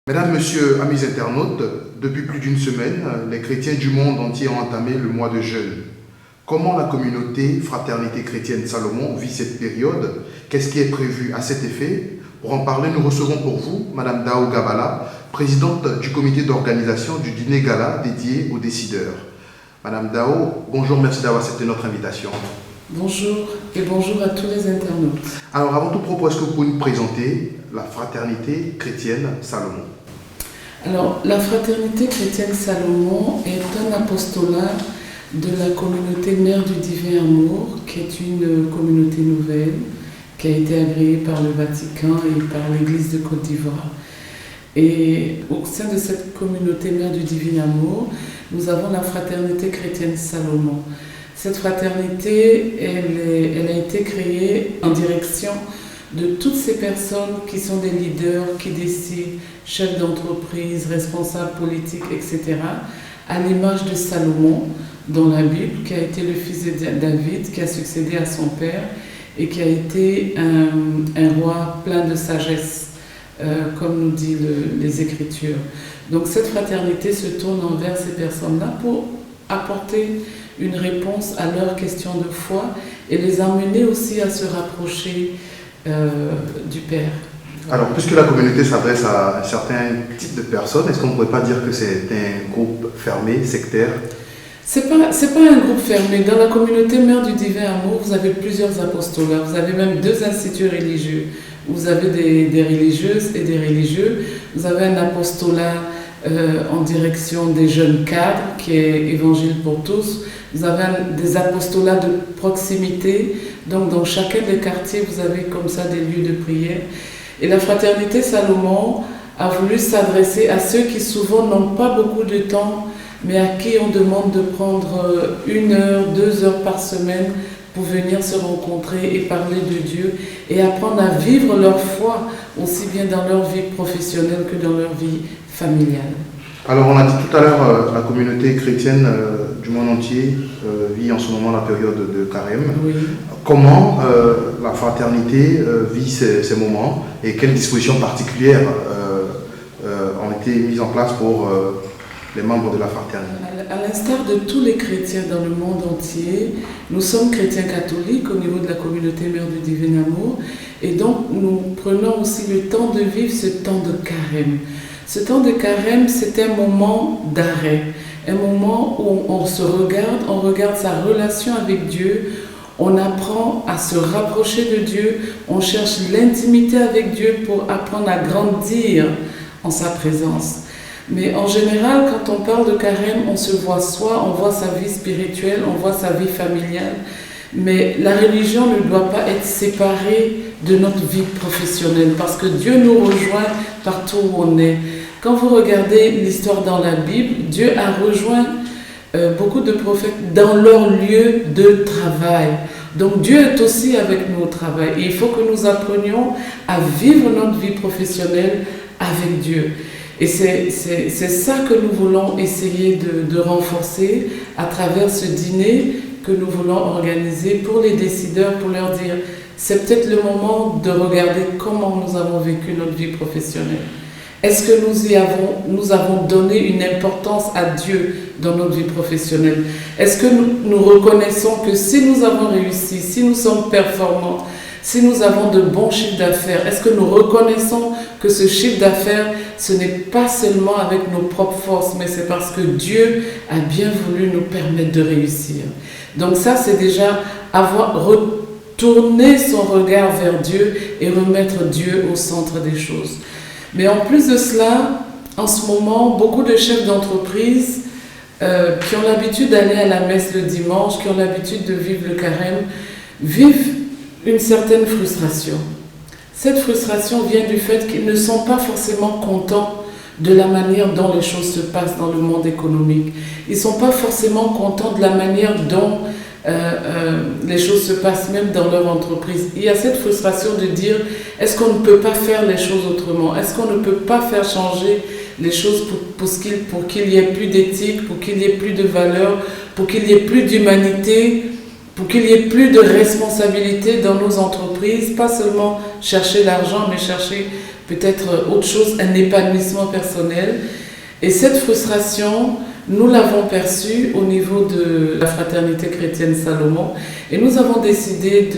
Mesdames, Messieurs, amis internautes, depuis plus d'une semaine, les chrétiens du monde entier ont entamé le mois de jeûne. Comment la communauté Fraternité chrétienne Salomon vit cette période? Qu'est-ce qui est prévu à cet effet? Pour en parler, nous recevons pour vous Madame Dao Gabala, présidente du comité d'organisation du dîner gala dédié aux décideurs. Madame Dao, bonjour, merci d'avoir accepté notre invitation. Bonjour et bonjour à tous les internautes. Alors avant tout propos, est-ce que vous pouvez nous présenter la Fraternité chrétienne Salomon? Alors, la Fraternité chrétienne Salomon est un apostolat de la communauté Mère du Divin Amour, qui est une communauté nouvelle, qui a été agréée par le Vatican et par l'Église de Côte d'Ivoire. Et au sein de cette communauté Mère du Divin Amour, nous avons la Fraternité chrétienne Salomon. Cette fraternité, elle a été créée en direction de toutes ces personnes qui sont des leaders, qui décident, chefs d'entreprise, responsables politiques, etc., à l'image de Salomon dans la Bible, qui a été le fils de David, qui a succédé à son père et qui a été un roi plein de sagesse, comme nous disent les Écritures. Donc cette fraternité se tourne envers ces personnes-là pour apporter une réponse à leurs questions de foi et les amener aussi à se rapprocher du Père. Alors, puisque la communauté s'adresse à un certain type de personnes, est-ce qu'on ne pourrait pas dire que c'est un groupe fermé, sectaire? C'est pas un groupe fermé. Dans la communauté Mère du Divin Amour, vous avez plusieurs apostolats. Vous avez même 2 instituts religieux. Vous avez des religieuses et des religieux. Vous avez un apostolat en direction des jeunes cadres, qui est Évangile pour tous. Vous avez des apostolats de proximité. Donc, dans chacun des quartiers, vous avez comme ça des lieux de prière. Et la Fraternité Salomon a voulu s'adresser à ceux qui souvent n'ont pas beaucoup de temps, mais à qui on demande de prendre 1 heure, 2 heures par semaine pour venir se rencontrer et parler de Dieu et apprendre à vivre leur foi, aussi bien dans leur vie professionnelle que dans leur vie familiale. Alors, on a dit tout à l'heure, la communauté chrétienne du monde entier vit en ce moment la période de carême. Oui. Comment la fraternité vit ces moments et quelles dispositions particulières ont été mises en place pour les membres de la fraternité? À l'instar de tous les chrétiens dans le monde entier, nous sommes chrétiens catholiques au niveau de la communauté Mère du Divin Amour et donc nous prenons aussi le temps de vivre ce temps de carême. Ce temps de carême, c'est un moment d'arrêt, un moment où on se regarde, on regarde sa relation avec Dieu, on apprend à se rapprocher de Dieu, on cherche l'intimité avec Dieu pour apprendre à grandir en sa présence. Mais en général, quand on parle de carême, on se voit soi, on voit sa vie spirituelle, on voit sa vie familiale, mais la religion ne doit pas être séparée de notre vie professionnelle parce que Dieu nous rejoint partout où on est. Quand vous regardez l'histoire dans la Bible, Dieu a rejoint beaucoup de prophètes dans leur lieu de travail. Donc Dieu est aussi avec nous au travail et il faut que nous apprenions à vivre notre vie professionnelle avec Dieu. Et c'est ça que nous voulons essayer de renforcer à travers ce dîner que nous voulons organiser pour les décideurs, pour leur dire c'est peut-être le moment de regarder comment nous avons vécu notre vie professionnelle. Est-ce que nous avons donné une importance à Dieu dans notre vie professionnelle? Est-ce que nous reconnaissons que si nous avons réussi, si nous sommes performants, si nous avons de bons chiffres d'affaires, est-ce que nous reconnaissons que ce chiffre d'affaires, ce n'est pas seulement avec nos propres forces, mais c'est parce que Dieu a bien voulu nous permettre de réussir. Donc ça, c'est déjà retourner son regard vers Dieu et remettre Dieu au centre des choses. Mais en plus de cela, en ce moment, beaucoup de chefs d'entreprise qui ont l'habitude d'aller à la messe le dimanche, qui ont l'habitude de vivre le carême, vivent une certaine frustration. Cette frustration vient du fait qu'ils ne sont pas forcément contents de la manière dont les choses se passent dans le monde économique. Ils ne sont pas forcément contents de la manière dont les choses se passent même dans leur entreprise. Il y a cette frustration de dire, est-ce qu'on ne peut pas faire les choses autrement? Est-ce qu'on ne peut pas faire changer les choses pour qu'il y ait plus d'éthique, pour qu'il y ait plus de valeurs, pour qu'il y ait plus d'humanité, pour qu'il y ait plus de responsabilité dans nos entreprises, pas seulement chercher l'argent, mais chercher peut-être autre chose, un épanouissement personnel. Et cette frustration, nous l'avons perçue au niveau de la Fraternité chrétienne Salomon et nous avons décidé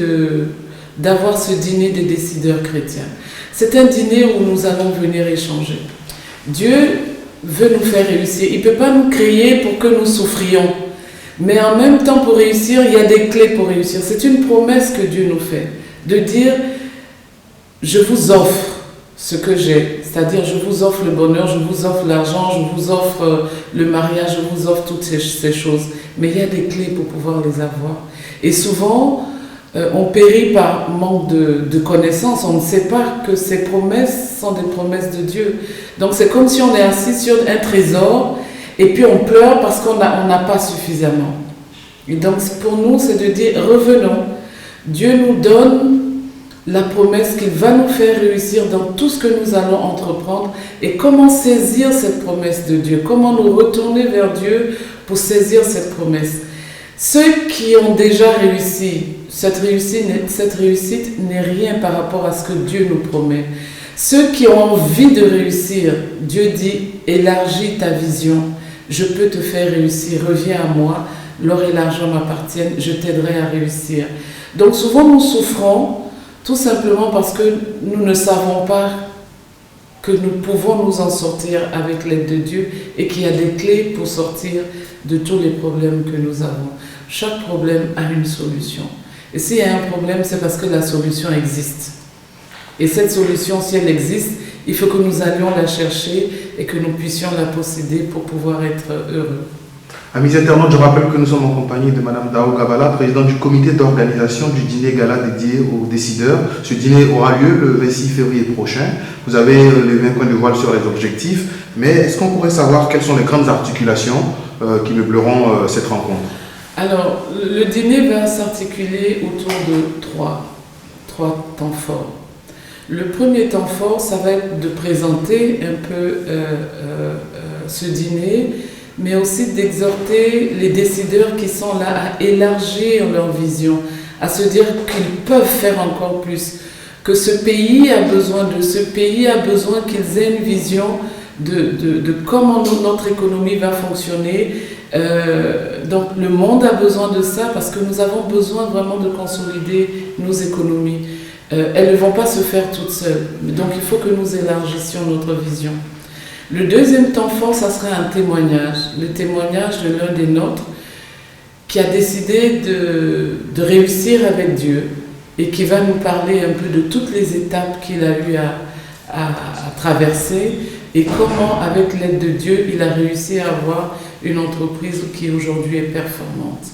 d'avoir ce dîner des décideurs chrétiens. C'est un dîner où nous allons venir échanger. Dieu veut nous faire réussir. Il ne peut pas nous créer pour que nous souffrions. Mais en même temps, pour réussir, il y a des clés pour réussir. C'est une promesse que Dieu nous fait. De dire, je vous offre ce que j'ai. C'est-à-dire, je vous offre le bonheur, je vous offre l'argent, je vous offre le mariage, je vous offre toutes ces choses. Mais il y a des clés pour pouvoir les avoir. Et souvent, on périt par manque de connaissances. On ne sait pas que ces promesses sont des promesses de Dieu. Donc c'est comme si on est assis sur un trésor et puis on pleure parce qu'on n'a pas suffisamment. Et donc pour nous, c'est de dire, revenons. Dieu nous donne la promesse qu'il va nous faire réussir dans tout ce que nous allons entreprendre. Et comment saisir cette promesse de Dieu? Comment nous retourner vers Dieu pour saisir cette promesse? Ceux qui ont déjà réussi, cette réussite n'est rien par rapport à ce que Dieu nous promet. Ceux qui ont envie de réussir, Dieu dit, élargis ta vision, je peux te faire réussir, reviens à moi, l'or et l'argent m'appartiennent, je t'aiderai à réussir. Donc souvent nous souffrons tout simplement parce que nous ne savons pas que nous pouvons nous en sortir avec l'aide de Dieu et qu'il y a des clés pour sortir de tous les problèmes que nous avons. Chaque problème a une solution. Et s'il y a un problème, c'est parce que la solution existe. Et cette solution, si elle existe, il faut que nous allions la chercher et que nous puissions la posséder pour pouvoir être heureux. Amis internautes, je rappelle que nous sommes en compagnie de Mme Dao Gabala, présidente du comité d'organisation du dîner gala dédié aux décideurs. Ce dîner aura lieu le 26 février prochain. Vous avez les 20 points de voile sur les objectifs, mais est-ce qu'on pourrait savoir quelles sont les grandes articulations qui meubleront cette rencontre? Alors, le dîner va s'articuler autour de trois temps forts. Le premier temps fort, ça va être de présenter un peu ce dîner, mais aussi d'exhorter les décideurs qui sont là à élargir leur vision, à se dire qu'ils peuvent faire encore plus, que ce pays a besoin qu'ils aient une vision de comment notre économie va fonctionner. Donc le monde a besoin de ça parce que nous avons besoin vraiment de consolider nos économies. Elles ne vont pas se faire toutes seules, donc il faut que nous élargissions notre vision. Le deuxième temps fort, ça sera un témoignage, le témoignage de l'un des nôtres qui a décidé de réussir avec Dieu et qui va nous parler un peu de toutes les étapes qu'il a eu à traverser et comment, avec l'aide de Dieu, il a réussi à avoir une entreprise qui aujourd'hui est performante.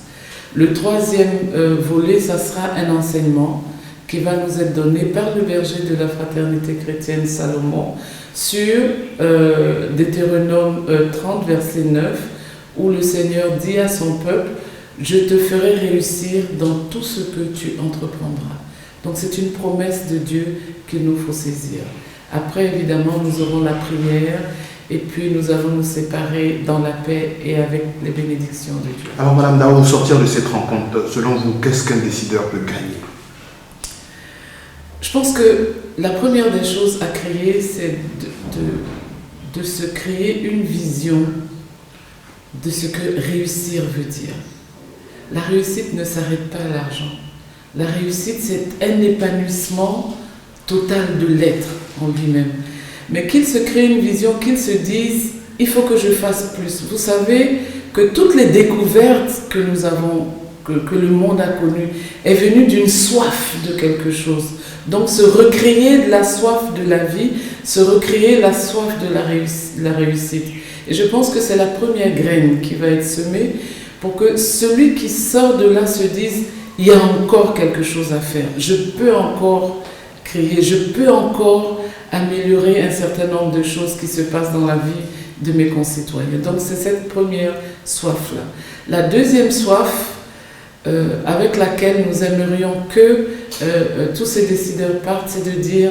Le troisième volet, ça sera un enseignement qui va nous être donné par le berger de la Fraternité chrétienne Salomon sur Deutéronome 30, verset 9, où le Seigneur dit à son peuple « Je te ferai réussir dans tout ce que tu entreprendras ». Donc c'est une promesse de Dieu qu'il nous faut saisir. Après, évidemment, nous aurons la prière et puis nous allons nous séparer dans la paix et avec les bénédictions de Dieu. Alors, Madame Dao, au sortir de cette rencontre, selon vous, qu'est-ce qu'un décideur peut gagner? Je pense que la première des choses à créer, c'est de se créer une vision de ce que réussir veut dire. La réussite ne s'arrête pas à l'argent. La réussite, c'est un épanouissement total de l'être en lui-même. Mais qu'il se crée une vision, qu'il se dise, il faut que je fasse plus. Vous savez que toutes les découvertes que nous avons, que le monde a connues, est venue d'une soif de quelque chose. Donc se recréer de la soif de la vie, se recréer la soif de la réussite. Et je pense que c'est la première graine qui va être semée pour que celui qui sort de là se dise, il y a encore quelque chose à faire. Je peux encore créer, je peux encore améliorer un certain nombre de choses qui se passent dans la vie de mes concitoyens. Donc c'est cette première soif-là. La deuxième soif, avec laquelle nous aimerions que tous ces décideurs partent, c'est de dire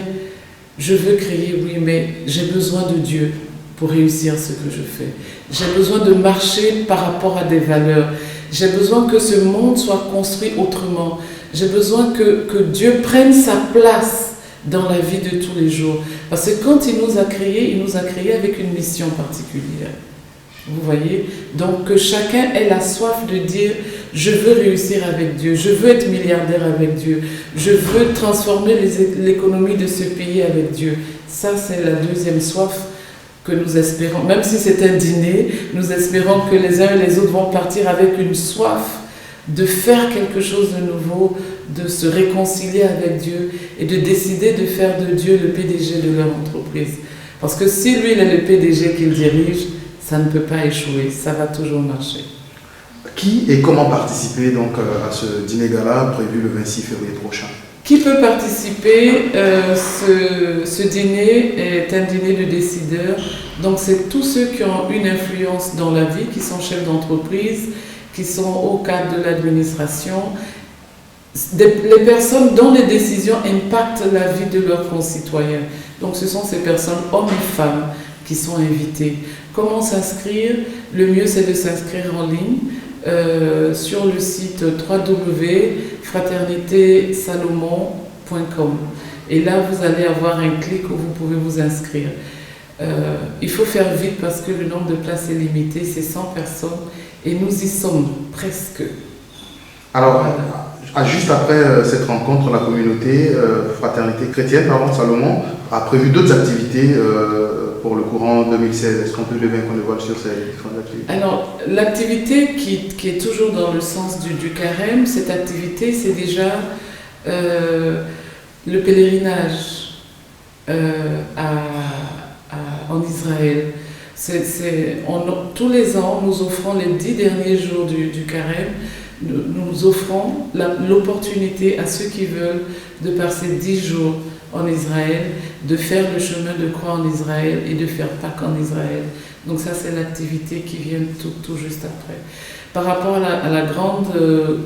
je veux créer, oui, mais j'ai besoin de Dieu pour réussir ce que je fais. J'ai besoin de marcher par rapport à des valeurs. J'ai besoin que ce monde soit construit autrement. J'ai besoin que Dieu prenne sa place dans la vie de tous les jours. Parce que quand il nous a créés avec une mission particulière. Vous voyez? Donc que chacun ait la soif de dire « je veux réussir avec Dieu, je veux être milliardaire avec Dieu, je veux transformer l'économie de ce pays avec Dieu ». Ça, c'est la deuxième soif que nous espérons. Même si c'est un dîner, nous espérons que les uns et les autres vont partir avec une soif de faire quelque chose de nouveau, de se réconcilier avec Dieu et de décider de faire de Dieu le PDG de leur entreprise. Parce que si lui, il est le PDG qu'il dirige, ça ne peut pas échouer, ça va toujours marcher. Qui et comment participer donc à ce dîner gala prévu le 26 février prochain? Qui peut participer? Ce dîner est un dîner de décideurs. Donc c'est tous ceux qui ont une influence dans la vie, qui sont chefs d'entreprise, qui sont au cadre de l'administration, les personnes dont les décisions impactent la vie de leurs concitoyens. Donc ce sont ces personnes, hommes et femmes, qui sont invités. Comment s'inscrire? Le mieux, c'est de s'inscrire en ligne sur le site www.fraternitésalomon.com. Et là, vous allez avoir un clic où vous pouvez vous inscrire. Il faut faire vite parce que le nombre de places est limité, c'est 100 personnes et nous y sommes presque. Alors, voilà. Juste après cette rencontre, la communauté Fraternité Chrétienne, Salomon, a prévu d'autres activités pour le courant 2016. Est-ce qu'on peut lever un voile sur ces différentes activités? Alors, l'activité qui est toujours dans le sens du carême, cette activité, c'est déjà le pèlerinage en Israël. Tous les ans, nous offrons les 10 derniers jours du carême, nous offrons l'opportunité à ceux qui veulent de passer 10 jours en Israël, de faire le chemin de croix en Israël et de faire Pâques en Israël. Donc ça, c'est l'activité qui vient tout juste après. Par rapport à la grande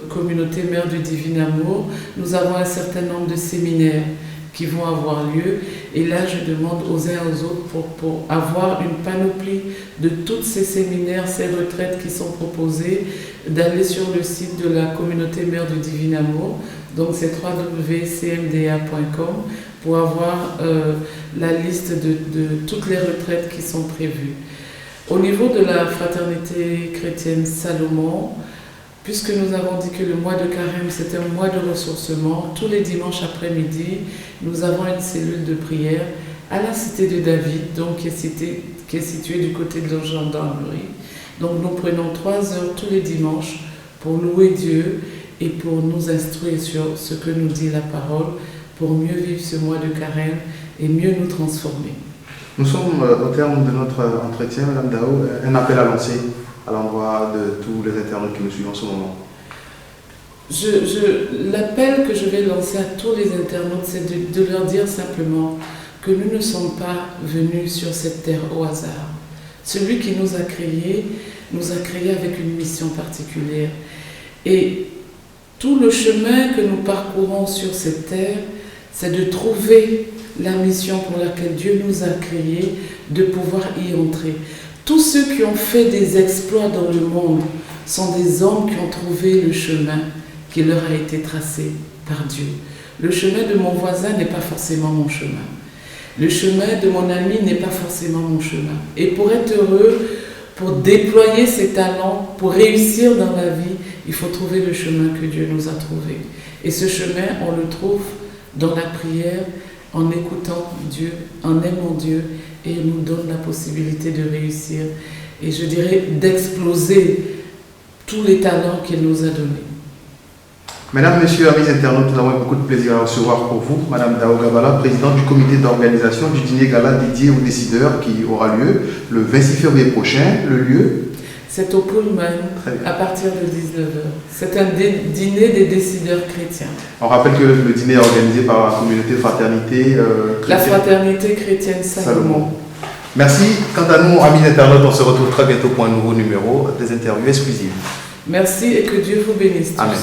communauté Mère du Divin Amour, nous avons un certain nombre de séminaires qui vont avoir lieu. Et là, je demande aux uns et aux autres pour avoir une panoplie de tous ces séminaires, ces retraites qui sont proposées, d'aller sur le site de la communauté Mère du Divin Amour. Donc c'est www.cmda.com pour avoir la liste de toutes les retraites qui sont prévues. Au niveau de la Fraternité Chrétienne Salomon, puisque nous avons dit que le mois de carême, c'est un mois de ressourcement, tous les dimanches après-midi, nous avons une cellule de prière à la Cité de David, donc qui est située du côté de la gendarmerie. Donc nous prenons 3 heures tous les dimanches pour louer Dieu et pour nous instruire sur ce que nous dit la parole, pour mieux vivre ce mois de carême et mieux nous transformer. Nous sommes au terme de notre entretien, Madame Dao. Un appel à lancer à l'endroit de tous les internautes qui nous suivent en ce moment. L'appel que je vais lancer à tous les internautes, c'est de leur dire simplement que nous ne sommes pas venus sur cette terre au hasard. Celui qui nous a créés avec une mission particulière. Et tout le chemin que nous parcourons sur cette terre, c'est de trouver la mission pour laquelle Dieu nous a créés, de pouvoir y entrer. Tous ceux qui ont fait des exploits dans le monde sont des hommes qui ont trouvé le chemin qui leur a été tracé par Dieu. Le chemin de mon voisin n'est pas forcément mon chemin. Le chemin de mon ami n'est pas forcément mon chemin. Et pour être heureux, pour déployer ses talents, pour réussir dans la vie, il faut trouver le chemin que Dieu nous a trouvé. Et ce chemin, on le trouve dans la prière, en écoutant Dieu, en aimant Dieu, et il nous donne la possibilité de réussir, et je dirais d'exploser tous les talents qu'il nous a donnés. Mesdames, Messieurs, amis internautes, nous avons eu beaucoup de plaisir à recevoir pour vous Madame Dao Gabala, présidente du comité d'organisation du dîner gala dédié aux décideurs qui aura lieu le 26 février prochain. Le lieu? C'est au Pullman, à partir de 19h. C'est un dîner des décideurs chrétiens. On rappelle que le dîner est organisé par la communauté Fraternité Chrétienne. La Fraternité Chrétienne Salomon. Merci. Quant à nous, amis internautes, on se retrouve très bientôt pour un nouveau numéro des interviews exclusives. Merci et que Dieu vous bénisse tous. Amen.